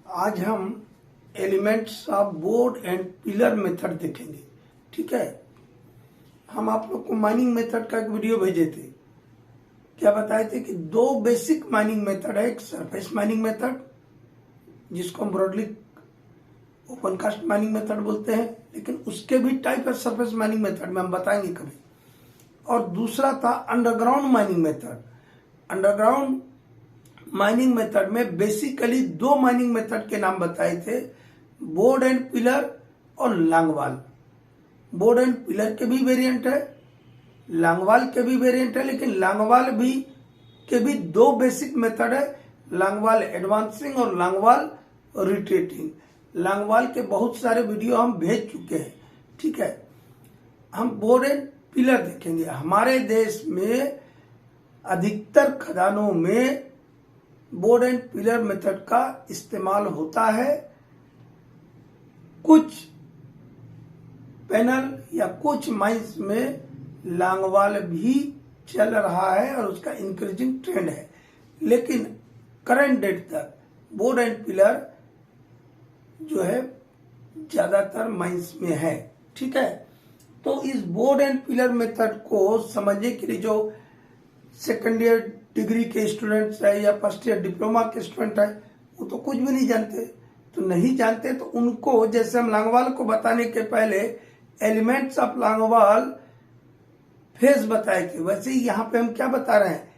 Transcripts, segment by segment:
आज हम elements of board and pillar method देखेंगे। ठीक है, हम आप लोग को माइनिंग मेथड का एक वीडियो भेजे थे। क्या बताए थे कि दो बेसिक माइनिंग मेथड है। एक सरफेस माइनिंग मेथड जिसको हम broadly open cast mining method बोलते हैं, लेकिन उसके भी टाइप है सरफेस माइनिंग मेथड में, हम बताएंगे कभी। और दूसरा था underground mining method. Underground mining method में बेसिकली दो माइनिंग मेथड के नाम बताए थे, बोर्ड एंड पिलर और लांगवाल। बोर्ड एंड पिलर के भी वेरिएंट है, लांगवाल के भी वेरिएंट है, लेकिन लांगवाल भी के भी दो बेसिक मेथड है, लांगवाल एडवांसिंग और लांगवाल रिट्रेटिंग। लांगवाल के बहुत सारे वीडियो हम भेज चुके हैं। ठीक है, हम बोर्ड एंड पिलर देखेंगे। हमारे देश में अधिकतर खदानों में बोर्ड एंड पिलर मेथड का इस्तेमाल होता है। कुछ पैनल या कुछ माइंस में लांगवाल भी चल रहा है और उसका इंक्रीजिंग ट्रेंड है, लेकिन करंट डेट तक बोर्ड एंड पिलर जो है ज्यादातर माइंस में है। ठीक है, तो इस बोर्ड एंड पिलर मेथड को समझने के लिए जो सेकेंड ईयर डिग्री के स्टूडेंट्स है या फर्स्ट ईयर डिप्लोमा के स्टूडेंट है, वो तो कुछ भी नहीं जानते। तो नहीं जानते तो उनको, जैसे हम लांगवाल को बताने के पहले एलिमेंट्स ऑफ लांगवाल फेज बताए थे, वैसे ही यहाँ पे हम क्या बता रहे हैं,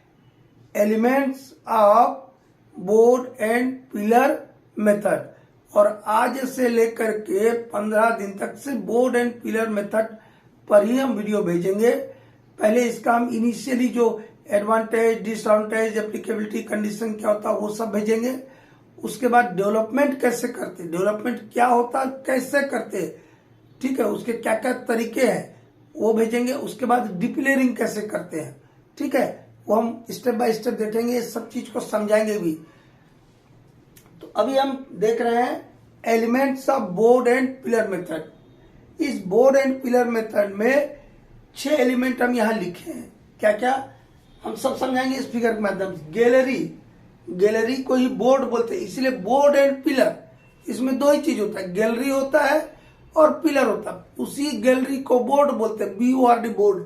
elements of board and pillar method. और आज से लेकर के 15 दिन तक से बोर्ड एंड पिलर मेथड पर ही हम वीडियो भेजेंगे। पहले इसका हम इनिशियली जो एडवांटेज, डिसएडवांटेज, एप्लीकेबिलिटी, कंडीशन क्या होता है वो सब भेजेंगे। उसके बाद डेवलपमेंट कैसे करते, डेवलपमेंट क्या होता, कैसे करते, ठीक है, उसके क्या क्या तरीके हैं वो भेजेंगे। उसके बाद डिपिलरिंग कैसे करते हैं, ठीक है, वो हम स्टेप बाय स्टेप देखेंगे, सब चीज को समझाएंगे भी। तो अभी हम देख रहे हैं elements of board and pillar method. इस बोर्ड एंड पिलर मेथड में 6 एलिमेंट हम यहाँ लिखे हैं। क्या क्या हम सब समझाएंगे इस फिगर के माध्यम से। गैलरी को ही बोर्ड बोलते हैं, इसलिए बोर्ड एंड पिलर, इसमें दो ही चीज होता है, गैलरी होता है और पिलर होता है। उसी गैलरी को बोर्ड बोलते हैं, BORD बोर्ड।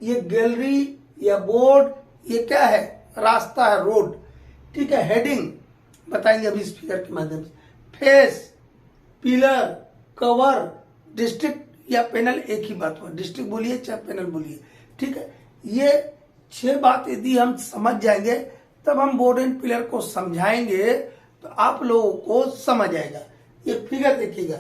ये गैलरी या बोर्ड ये क्या है, रास्ता है, रोड। ठीक है, हेडिंग बताएंगे अभी इस फिगर के माध्यम से। फेस, पिलर, कवर, डिस्ट्रिक्ट या पैनल, एक ही बात हुआ, डिस्ट्रिक्ट बोलिए चाहे पैनल बोलिए। ठीक है, ये 6 बात यदि हम समझ जाएंगे तब हम बोर्ड एंड पिलर को समझाएंगे तो आप लोगों को समझ आएगा। ये फिगर देखिएगा,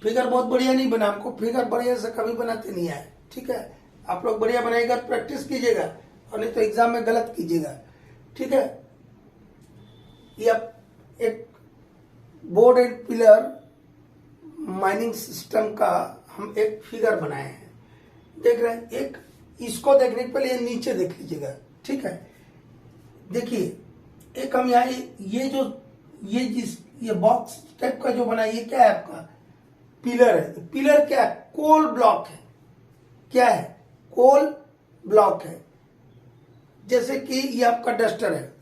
फिगर बहुत बढ़िया नहीं बना, हमको फिगर बढ़िया से कभी बनाते नहीं आए। ठीक है, आप लोग बढ़िया बनाएगा, प्रैक्टिस कीजिएगा और नहीं तो एग्जाम में गलत कीजिएगा। ठीक है, ये एक board and pillar mining system का हम एक फिगर बनाए हैं, देख रहे हैं। एक इसको देखने के पहले ये नीचे देख लीजिएगा। ठीक है, देखिए, एक हम यहाँ ये बॉक्स टाइप का जो बना है, ये क्या है आपका, पिलर है। तो पिलर क्या है, कोल ब्लॉक है। क्या है, कोल ब्लॉक है। जैसे कि ये आपका डस्टर है,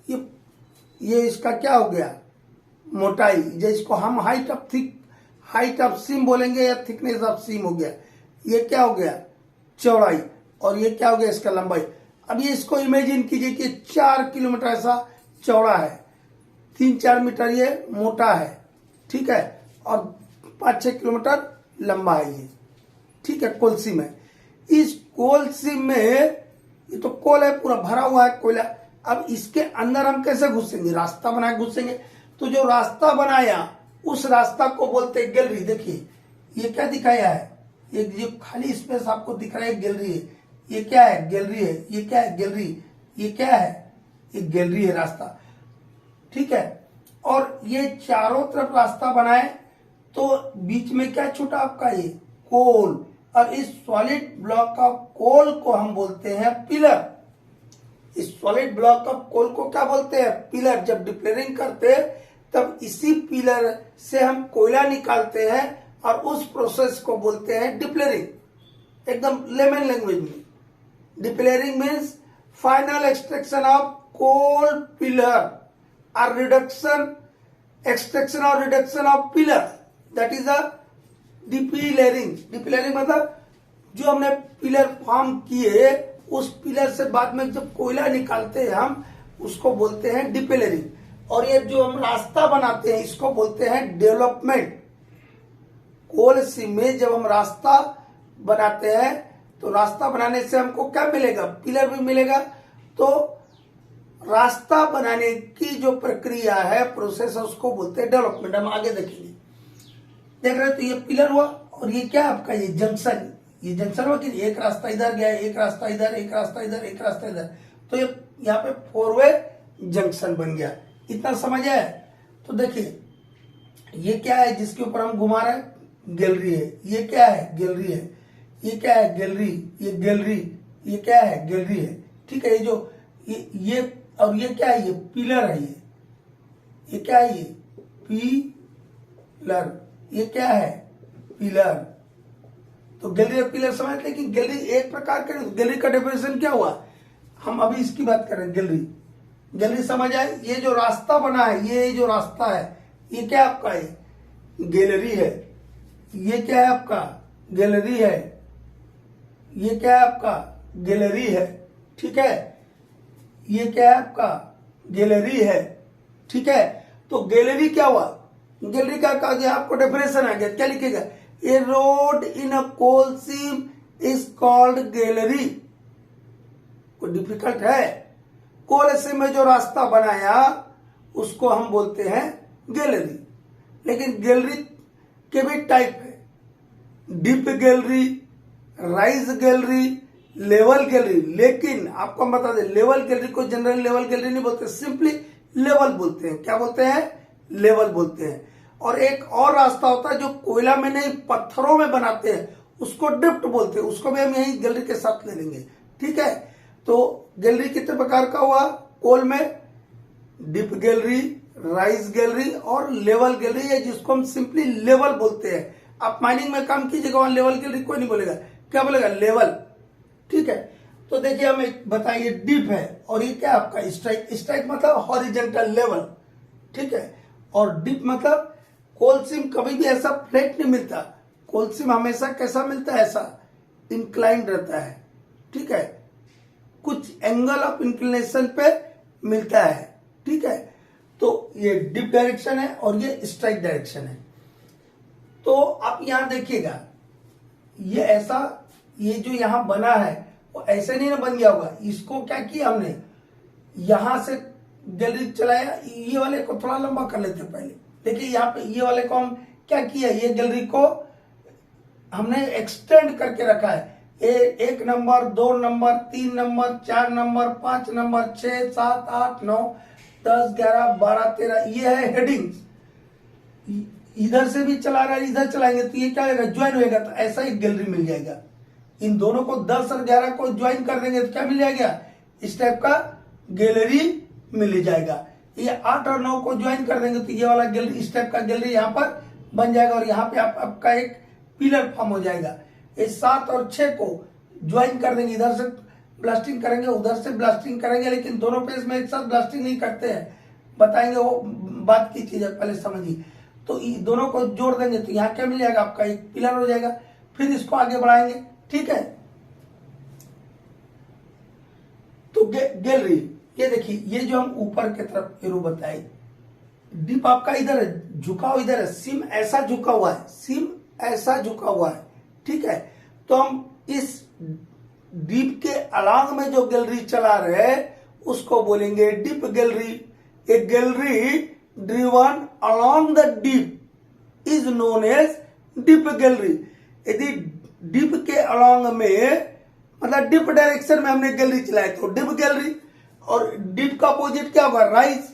ये इसका क्या हो गया, मोटाई, जिसको हम हाइट ऑफ सीम बोलेंगे या थिकनेस ऑफ सीम हो गया। ये क्या हो गया, चौड़ाई, और ये क्या हो गया, इसका लंबाई। अब ये इसको इमेजिन कीजिए कि 4 किलोमीटर ऐसा चौड़ा है, 3-4 मीटर ये मोटा है। ठीक है, और 5-6 किलोमीटर लंबा है ये। ठीक है, कोल सीम है। इस कोल सीम में ये तो कोल है, पूरा भरा हुआ है कोयला। अब इसके अंदर हम कैसे घुसेंगे, रास्ता बना के घुसेंगे। तो जो रास्ता बनाया उस रास्ता को बोलते हैं गैलरी। देखिए ये क्या दिखाया है, ये जो खाली स्पेस आपको दिख रहा है गैलरी है। ये क्या है, गैलरी है। ये क्या है, गैलरी। ये क्या है, ये गैलरी है, रास्ता। ठीक है, और ये चारों तरफ रास्ता बनाए तो बीच में क्या छूटा आपका, ये कोल। और इस सॉलिड ब्लॉक ऑफ कोल को हम बोलते हैं पिलर। इस सॉलिड ब्लॉक ऑफ कोल को क्या बोलते हैं, पिलर। जब डिप्लेरिंग करते हैं तब इसी पिलर से हम कोयला निकालते हैं और उस प्रोसेस को बोलते हैं डिप्लेरिंग। एकदम लेमन लैंग्वेज में depillaring means final extraction of coal pillar और रिडक्शन एक्सट्रैक्शन और reduction of pillar, that is a depillaring. Depillaring मतलब जो हमने पिलर फॉर्म किए उस पिलर से बाद में जब कोयला निकालते हैं हम उसको बोलते हैं डिपिलरिंग। और ये जो हम रास्ता बनाते हैं इसको बोलते हैं डेवलपमेंट। कोल सीम में जब हम रास्ता बनाते हैं तो रास्ता बनाने से हमको क्या मिलेगा, पिलर भी मिलेगा। तो रास्ता बनाने की जो प्रक्रिया है, प्रोसेस है, उसको बोलते हैं डेवलपमेंट। हम आगे देखेंगे। देख रहे हो तो ये पिलर हुआ और ये क्या आपका ये जंक्शन, ये जंक्शन हुआ कि एक रास्ता इधर गया, एक रास्ता इधर, एक रास्ता इधर, एक रास्ता इधर, तो ये यहाँ पे 4 वे जंक्शन बन गया। इतना समझ आया? तो देखिए ये क्या है जिसके ऊपर हम घुमा रहे हैं, गैलरी है। ये क्या है, गैलरी है। ये क्या है, गैलरी। ये गैलरी, ये क्या है, गैलरी है। ठीक है, ये जो ये और ये क्या है, ये पिलर है। ये क्या है, ये पिलर। ये क्या है, पिलर। तो गैलरी और पिलर समझ, लेकिन गैलरी एक प्रकार के, गैलरी का डेफिनेशन क्या हुआ, हम अभी इसकी बात कर रहे हैं। गैलरी, गैलरी समझ आए। ये जो रास्ता बना है, ये जो रास्ता है, ये क्या आपका है, गैलरी है। ये क्या है आपका, गैलरी है। ये क्या है आपका, गैलरी है। ठीक है, ये क्या है आपका, गैलरी है। ठीक है, तो गैलरी क्या हुआ, गैलरी का आपको डेफिनेशन आ गया। क्या लिखेगा, a road in a coal seam is called gallery. कोई डिफिकल्ट है? कोल सीम में जो रास्ता बनाया उसको हम बोलते हैं गैलरी। लेकिन गैलरी के भी टाइप है, deep gallery, rise gallery, level gallery. लेकिन आपको हम बता दें, लेवल गैलरी को जनरल लेवल गैलरी नहीं बोलते, सिंपली लेवल बोलते हैं। क्या बोलते हैं, लेवल बोलते हैं। और एक और रास्ता होता है जो कोयला में नहीं पत्थरों में बनाते हैं, उसको ड्रिफ्ट बोलते हैं। उसको भी हम यही गैलरी के साथ ले लेंगे। ठीक है, तो गैलरी कितने प्रकार का हुआ कोल में, डीप गैलरी, राइज गैलरी और लेवल गैलरी है, जिसको हम सिंपली लेवल बोलते हैं। आप माइनिंग में काम कीजिएगा, वहां लेवल गैलरी कोई नहीं बोलेगा, क्या बोलेगा, लेवल। ठीक है, तो देखिए हमें बताइए, डीप है और ये क्या आपका स्ट्राइक। स्ट्राइक मतलब हॉरिजेंटल लेवल। ठीक है, और डीप मतलब कोल सीम कभी भी ऐसा फ्लैट नहीं मिलता। कोल सीम हमेशा कैसा मिलता है, ऐसा इंक्लाइंड रहता है। ठीक है, कुछ एंगल ऑफ इंक्लिनेशन पे मिलता है। ठीक है, तो ये डीप डायरेक्शन है और ये स्ट्राइक डायरेक्शन है। तो आप यहां देखिएगा, ये ऐसा, ये जो यहां बना है वो ऐसे नहीं ना बन गया होगा। इसको क्या किया हमने, यहां से गैलरी चलाया। ये वाले को थोड़ा लंबा कर लेते पहले। देखिए यहाँ पे ये वाले को हम क्या किया, ये गैलरी को हमने एक्सटेंड करके रखा है। 1 number, 2 number, 3 number, 4 number, 5 number, 6, 7, 8, 9, 10, 11, 12, 13, ये है हेडिंग्स। इधर से भी चला रहा है, इधर चलाएंगे तो ये क्या होगा, ज्वाइन होगा। तो ऐसा एक गैलरी मिल जाएगा। इन दोनों को 10 और 11 को ज्वाइन कर देंगे तो क्या मिल जाएगा, इस टाइप का गैलरी मिल जाएगा। ये 8 और 9 को ज्वाइन कर देंगे तो ये वाला गैलरी, इस टाइप का गैलरी यहाँ पर बन जाएगा। और यहाँ पे आपका एक पिलर फॉर्म हो जाएगा। ये 7 और 6 को ज्वाइन कर देंगे, इधर से ब्लास्टिंग करेंगे, उधर से ब्लास्टिंग करेंगे। लेकिन दोनों पेज में एक साथ ब्लास्टिंग नहीं करते हैं, बताएंगे, वो बात की चीज है, पहले समझिए। तो दोनों को जोड़ देंगे तो यहाँ क्या मिल जाएगा, आपका एक पिलर हो जाएगा। फिर इसको आगे बढ़ाएंगे। ठीक है, तो गैलरी, ये देखिए, ये जो हम ऊपर की तरफ एरो बताए, डीप आपका इधर है, झुकाव इधर है, सीम ऐसा झुका हुआ है, सीम ऐसा झुका हुआ है। ठीक है, तो हम इस डीप के अलांग में जो गैलरी चला रहे हैं उसको बोलेंगे dip gallery. A gallery driven along the dip is known as dip gallery. यदि डीप के अलोंग में मतलब डीप डायरेक्शन में हमने गैलरी चलाई तो डीप गैलरी, और डीप का अपोजिट क्या होगा, राइज।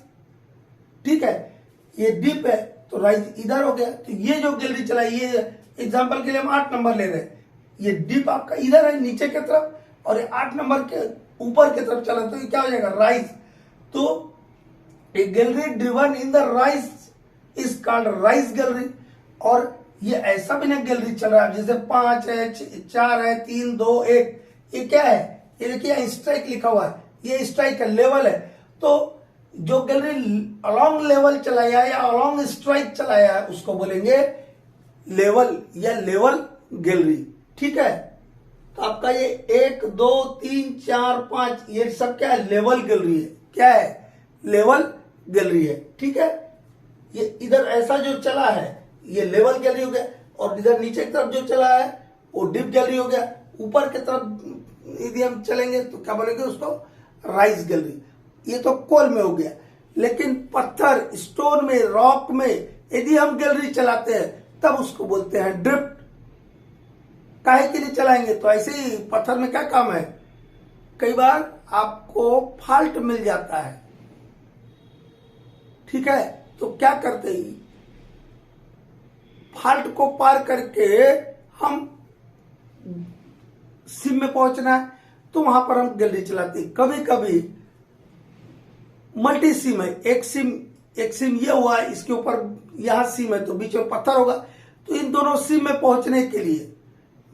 ठीक है, ये डीप है तो राइज इधर हो गया। तो ये जो गैलरी चलाई, ये एग्जांपल के लिए हम 8 नंबर ले रहे हैं, ये डीप आपका इधर है नीचे की तरफ, और ये 8 नंबर के ऊपर की तरफ चला तो ये क्या हो जाएगा, राइज। तो a gallery driven in the rise is called rise gallery. और ये ऐसा भी नहीं गैलरी चल रहा है जैसे 5 है, 4 है, 3, 2, 1, ये क्या है, ये देखिए स्ट्राइक लिखा हुआ है, ये स्ट्राइक का लेवल है। तो जो गैलरी अलोंग लेवल चलाया या अलोंग स्ट्राइक चलाया है उसको बोलेंगे लेवल या लेवल गैलरी। ठीक है, तो आपका ये 1 2 3 4 5 ये सब क्या है, लेवल गैलरी है। क्या है, लेवल गैलरी है। ठीक है, ये इधर ऐसा जो चला है ये लेवल गैलरी हो गया, और इधर नीचे की तरफ जो चला है वो डिप गैलरी हो गया। ऊपर की तरफ यदि हम चलेंगे तो क्या बोलेंगे उसको, राइज गैलरी। ये तो कोल में हो गया, लेकिन पत्थर स्टोन में रॉक में यदि हम गैलरी चलाते हैं तब उसको बोलते हैं ड्रिफ्ट। काहे के लिए चलाएंगे, तो ऐसे ही पत्थर में क्या काम है, कई बार आपको फॉल्ट मिल जाता है। ठीक है, तो क्या करते हैं, फॉल्ट को पार करके हम सिम में पहुंचना है तो वहां पर हम गैलरी चलाते हैं। कभी कभी मल्टी सिम है, एक सिम ये हुआ, इसके ऊपर यहां सिम है तो बीच में पत्थर होगा, तो इन दोनों सिम में पहुंचने के लिए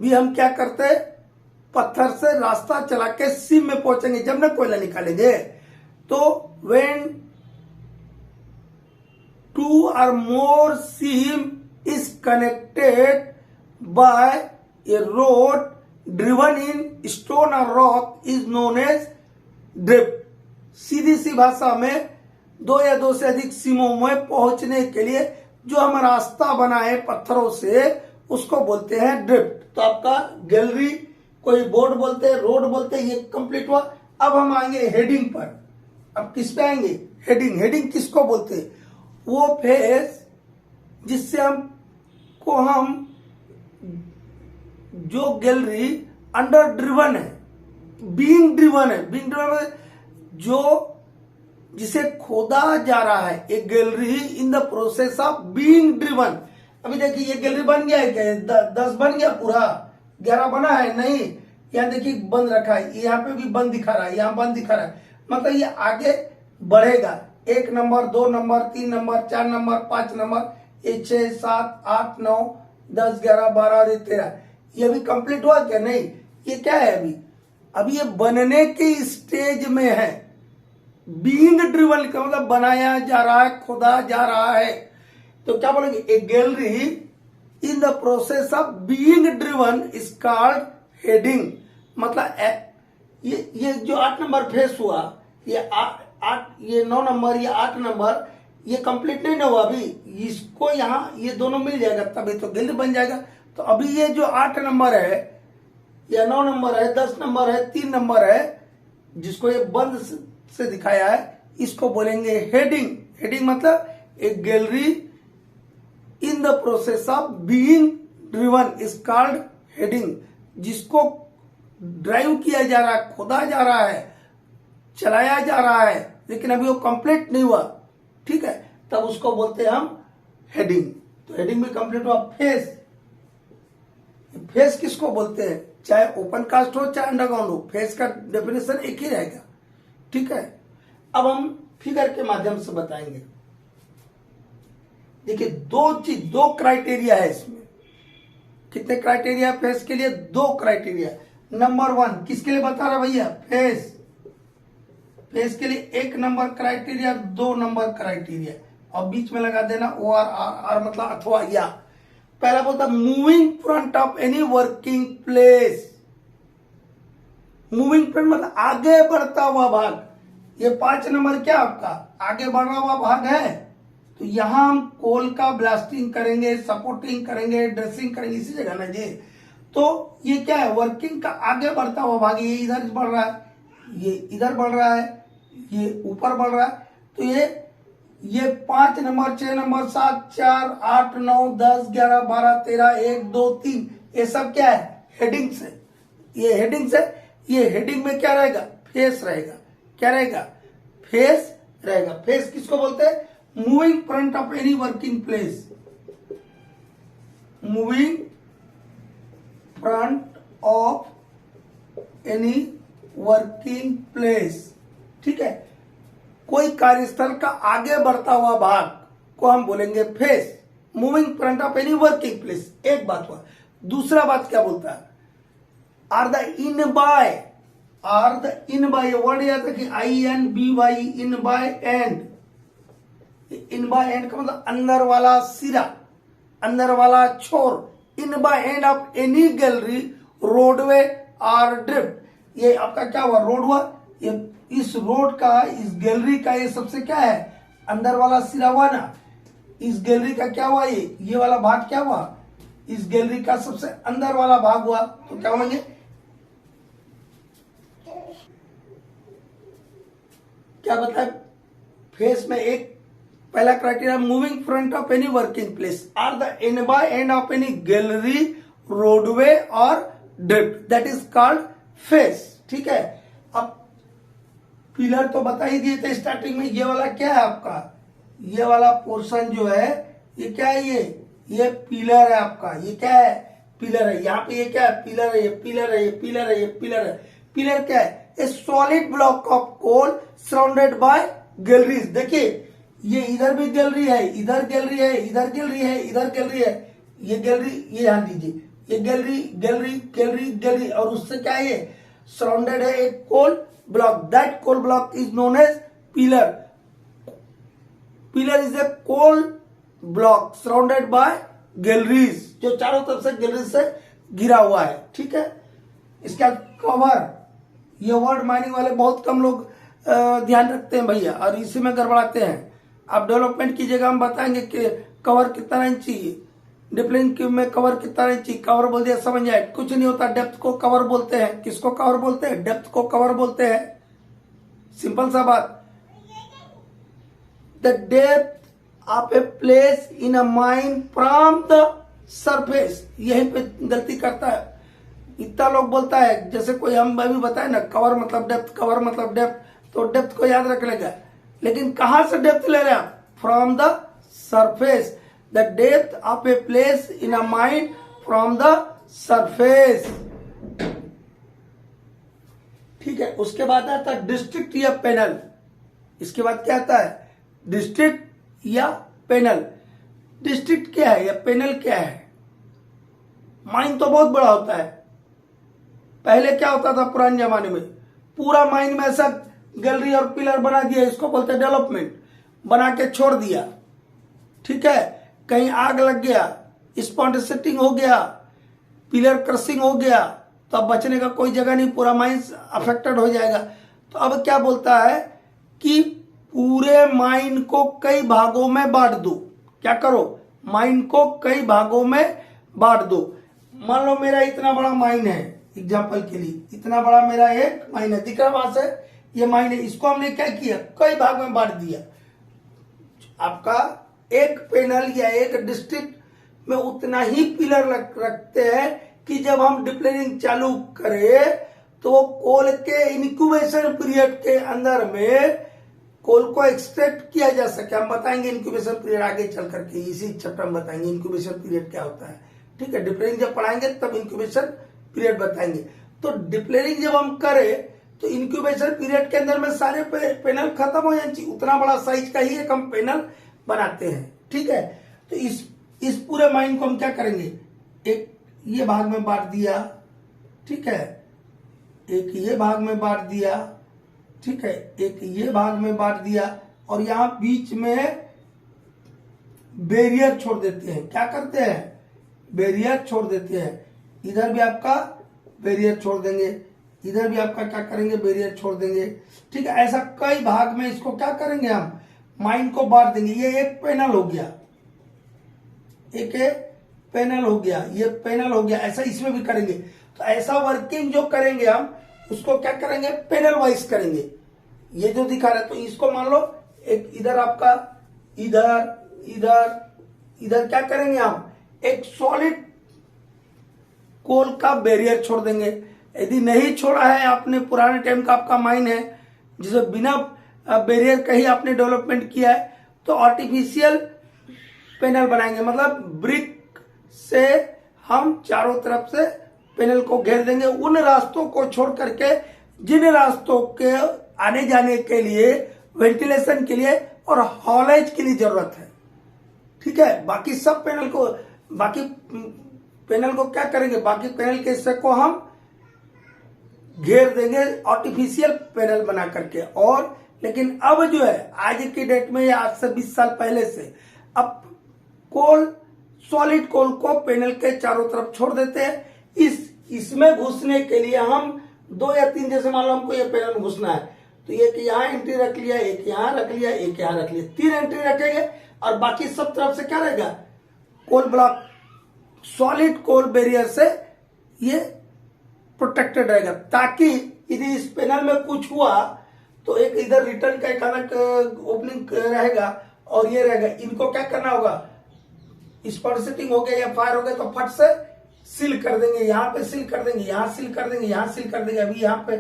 भी हम क्या करते हैं, पत्थर से रास्ता चला के सिम में पहुंचेंगे। जब ना कोयला निकालेंगे तो when 2 or more seam is connected by a rod driven in stone or rock is known as drift। सीधी सी भाषा में 2 या 2 से अधिक सीमों में पहुंचने के लिए जो हम रास्ता बनाए पत्थरों से उसको बोलते हैं ड्रिफ्ट। तो आपका गैलरी, कोई बोर्ड बोलते हैं, रोड बोलते हैं, ये कंप्लीट हुआ। अब हम आएंगे हेडिंग पर। अब किस पे आएंगे, हेडिंग। हेडिंग किसको बोलते हैं, वो फेस जिससे हम जो गैलरी अंडर ड्रिवन है, बीइंग ड्रिवन है, बीइंग ड्रिवन जो जिसे खोदा जा रहा है, एक gallery in the process of being driven. अभी देखिए ये गैलरी बन गया है क्या, 10 बन गया, पूरा 11 बना है, नहीं, यहाँ देखिए बंद रखा है, यहाँ पे भी बंद दिखा रहा है, यहाँ बंद दिखा रहा है, मतलब ये आगे बढ़ेगा। 1 number 2 number 3 number 4 number 5 number, ये 6 7 8 9 10 11 12 और 13, ये भी कंप्लीट हुआ क्या, नहीं, ये क्या है, अभी ये बनने के स्टेज में है। बीइंग ड्रिवन का मतलब बनाया जा रहा है, खोदा जा रहा है। तो क्या बोलेंगे, a gallery in the process of being driven is called heading. मतलब ये जो 8 नंबर फेस हुआ, ये 9 नंबर, ये 8 नंबर, ये कंप्लीट नहीं ना हुआ अभी, इसको यहाँ ये दोनों मिल जाएगा तभी तो गैलरी बन जाएगा। तो अभी ये जो 8 नंबर है या 9 नंबर है, 10 नंबर है, 3 नंबर है, जिसको ये बंद से दिखाया है, इसको बोलेंगे हेडिंग। हेडिंग मतलब एक gallery in the process of being driven is called heading. जिसको ड्राइव किया जा रहा है, खोदा जा रहा है, चलाया जा रहा है, लेकिन अभी वो कंप्लीट नहीं हुआ, ठीक है, तब उसको बोलते हैं हम हेडिंग। तो हेडिंग में कंप्लीट हुआ। फेस, फेस किसको बोलते हैं, चाहे ओपन कास्ट हो चाहे अंडरग्राउंड हो, फेस का डेफिनेशन एक ही रहेगा। ठीक है, अब हम फिगर के माध्यम से बताएंगे। देखिए दो क्राइटेरिया है इसमें। कितने क्राइटेरिया फेस के लिए, 2 क्राइटेरिया। नंबर 1 किसके लिए बता रहा भैया, फेस। फेस के लिए 1 नंबर क्राइटेरिया, 2 नंबर क्राइटेरिया, और बीच में लगा देना ओ आर मतलब अथवा या। पहला बोलता moving front of any working place. Moving front मतलब आगे बढ़ता हुआ भाग। ये 5 नंबर क्या आपका आगे बढ़ रहा हुआ भाग है। तो यहां हम कोल का ब्लास्टिंग करेंगे, सपोर्टिंग करेंगे, ड्रेसिंग करेंगे, इसी जगह ना जी। तो ये क्या है, वर्किंग का आगे बढ़ता हुआ भाग। ये इधर बढ़ रहा है, ये इधर बढ़ रहा है, ये ऊपर बढ़ रहा है। तो ये 5 नंबर 6 नंबर 7 4 8 9 10 11 12 13 1 2 3 ये सब क्या है, हेडिंग से। ये हेडिंग से, ये हेडिंग में क्या रहेगा, फेस रहेगा। क्या रहेगा, फेस रहेगा। फेस किसको बोलते हैं, moving front of any working place. Moving front of any working place. ठीक है, कोई कार्यस्थल का आगे बढ़ता हुआ भाग को हम बोलेंगे face. Moving front of any working place, एक बात हुआ। दूसरा बात क्या बोलता है, are the inbye are the inbye, word याद रखिए INBY, inbye end. Inbye end का मतलब अंदर वाला सिरा, अंदर वाला छोर। Inbye end of any gallery, roadway और ड्रिफ्ट। ये आपका क्या हुआ, रोड हुआ। ये इस रोड का, इस गैलरी का ये सबसे क्या है, अंदर वाला सिरा हुआ ना। इस गैलरी का क्या हुआ, ये वाला भाग क्या हुआ, इस गैलरी का सबसे अंदर वाला भाग हुआ। तो क्या होंगे, क्या बताए फेस में एक पहला criteria, moving front of any working place or the end by end of any gallery, roadway और drift, that is called face. ठीक है, अब पिलर तो बता ही दिए थे स्टार्टिंग में। ये वाला क्या है आपका, ये वाला पोर्शन जो है ये क्या है, ये पिलर है आपका। ये क्या है, पिलर है। यहाँ पे ये क्या है, पिलर है, ये पिलर है, ये पिलर है, ये पिलर है। पिलर क्या है, a solid block of coal surrounded by galleries. देखिए ये इधर भी गैलरी है, इधर गैलरी है, इधर गैलरी है, इधर गैलरी है। ये गैलरी, ये ध्यान दीजिए, ये गैलरी गैलरी गैलरी गैलरी, और उससे क्या है, ये सराउंडेड है एक coal block. That coal block is known as pillar. Pillar is a coal block surrounded by galleries, जो चारों तरफ से गैलरीज से घिरा हुआ है। ठीक है, इसका कवर, ये वर्ड माइनिंग वाले बहुत कम लोग ध्यान रखते हैं भैया, और इसी में गड़बड़ाते हैं। आप डेवलपमेंट की जगह हम बताएंगे कि कवर कितना इंच चाहिए, डिप्लिंग क्यूब में कवर कितना इंच चाहिए, कवर बोल दिया समझ जाए, कुछ नहीं होता। डेप्थ को कवर बोलते हैं। किसको कवर बोलते हैं, डेप्थ को कवर बोलते हैं। सिंपल सा बात। The depth of a place in a mine from the surface, यहीं पे गलती करता है। इतना लोग बोलता है, जैसे कोई हम अभी बताए ना, कवर मतलब डेप्थ, कवर मतलब डेप्थ, तो डेप्थ को याद रख लेगा। लेकिन कहां से डेप्थ ले रहे हैं आप, from the surface. The depth of a place in a mine from the surface. ठीक है, उसके बाद आता है डिस्ट्रिक्ट या पैनल। इसके बाद क्या आता है, डिस्ट्रिक्ट या पैनल। डिस्ट्रिक्ट क्या है या पैनल क्या है, माइन तो बहुत बड़ा होता है। पहले क्या होता था पुराने जमाने में, पूरा माइन में ऐसा गैलरी और पिलर बना दिया, इसको बोलते हैं डेवलपमेंट, बना के छोड़ दिया। ठीक है, कहीं आग लग गया, स्पॉट सेटिंग हो गया, पिलर क्रशिंग हो गया, तो अब बचने का कोई जगह नहीं, पूरा माइन अफेक्टेड हो जाएगा। तो अब क्या बोलता है कि पूरे माइन को कई भागों में बांट दो। क्या करो, माइन को कई भागों में बांट दो। मान लो मेरा इतना बड़ा माइन है, एग्जाम्पल के लिए इतना बड़ा मेरा एक माइन है, दिख रहा वहां से, ये माइन है। इसको हमने क्या किया, कई भाग में बांट दिया। आपका एक पैनल या एक डिस्ट्रिक्ट में उतना ही पिलर रखते हैं कि जब हम डिप्लेनिंग चालू करें तो कोल के इंक्यूबेशन पीरियड के अंदर में कोल को एक्सट्रैक्ट किया जा सके। हम बताएंगे इंक्यूबेशन पीरियड आगे चल करके, इसी चैप्टर में बताएंगे इंक्यूबेशन पीरियड क्या होता है। ठीक है, डिप्लेनिंग जब पढ़ाएंगे तब इंक्यूबेशन पीरियड बताएंगे। तो डिप्लेनिंग जब हम करें तो इंक्यूबेशन पीरियड के अंदर में सारे पैनल खत्म हो जाए, उतना बड़ा साइज का ही एक हम पैनल बनाते हैं। ठीक है, तो इस पूरे माइन को हम क्या करेंगे, एक ये भाग में बांट दिया। ठीक है, एक ये भाग में बांट दिया। ठीक है, एक ये भाग में बांट दिया, और यहां बीच में बैरियर छोड़ देते हैं। क्या करते हैं, बैरियर छोड़ देते हैं। इधर भी आपका बैरियर छोड़ देंगे, इधर भी आपका क्या करेंगे, बैरियर छोड़ देंगे। ठीक है, ऐसा कई भाग में इसको क्या करेंगे, हम माइन को बांट देंगे। ये एक पैनल हो गया, एक पैनल हो गया, ये पैनल हो गया। ऐसा इसमें भी करेंगे। तो ऐसा वर्किंग जो करेंगे हम, उसको क्या करेंगे, पैनल वाइज करेंगे। ये जो दिखा रहा है, तो इसको मान लो एक इधर आपका, इधर इधर इधर क्या करेंगे हम, एक सॉलिड कोल का बैरियर छोड़ देंगे। यदि नहीं छोड़ा है आपने, पुराने टाइम का आपका माइन है जिसे बिना बैरियर का ही आपने डेवलपमेंट किया है, तो आर्टिफिशियल पैनल बनाएंगे। मतलब ब्रिक से हम चारों तरफ से पैनल को घेर देंगे, उन रास्तों को छोड़ करके जिन रास्तों के आने जाने के लिए, वेंटिलेशन के लिए और हॉलेज के लिए जरूरत है। ठीक है, बाकी सब पैनल को, बाकी पैनल को क्या करेंगे, बाकी पैनल के हिस्से को हम घेर देंगे आर्टिफिशियल पैनल बना करके। और लेकिन अब जो है आज की डेट में या आज से 20 साल पहले से अब सॉलिड कोल को पैनल के चारों तरफ छोड़ देते हैं। इसमें घुसने के लिए हम 2 या 3, जैसे मान लो हमको ये पैनल में घुसना है तो एक यहाँ एंट्री रख लिया, एक यहाँ रख लिया, एक यहाँ रख लिया, 3 एंट्री रखेंगे और बाकी सब तरफ से क्या रहेगा, कोल ब्लॉक, सॉलिड कोल बैरियर से ये प्रोटेक्टेड रहेगा, ताकि यदि इस पैनल में कुछ हुआ तो एक इधर रिटर्न का एक अलग ओपनिंग रहेगा और ये रहेगा। इनको क्या करना होगा, स्पर्शिंग हो गया या फायर हो गया तो फट से सील कर देंगे, यहाँ पे सील कर देंगे, यहाँ सील कर देंगे, यहाँ सील कर देंगे। अभी यहाँ पे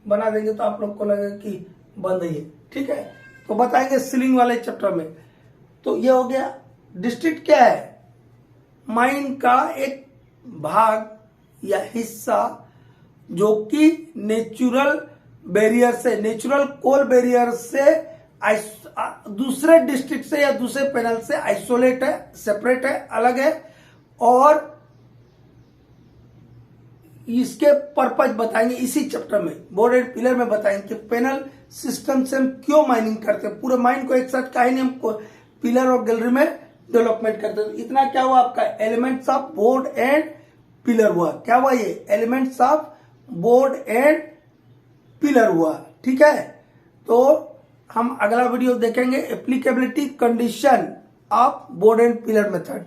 बना देंगे तो आप लोग को लगेगा कि बंद है ये, ठीक है। तो बताएंगे सीलिंग वाले चैप्टर में। तो ये हो गया। डिस्ट्रिक्ट क्या है, माइन का एक भाग या हिस्सा जो कि नेचुरल बैरियर से, नेचुरल कोल बैरियर से दूसरे डिस्ट्रिक्ट से या दूसरे पैनल से आइसोलेट है, सेपरेट है, अलग है। और इसके पर्पज बताएंगे इसी चैप्टर में, बोर्ड एंड पिलर में बताएंगे कि पैनल सिस्टम से हम क्यों माइनिंग करते हैं, पूरे माइन को एक साथ काहे नहीं हम पिलर और गैलरी में डेवलपमेंट करते हैं। इतना क्या हुआ आपका, elements of board and pillar हुआ। क्या हुआ ये, elements of board and pillar हुआ, ठीक है। तो हम अगला वीडियो देखेंगे applicability condition of board and pillar method.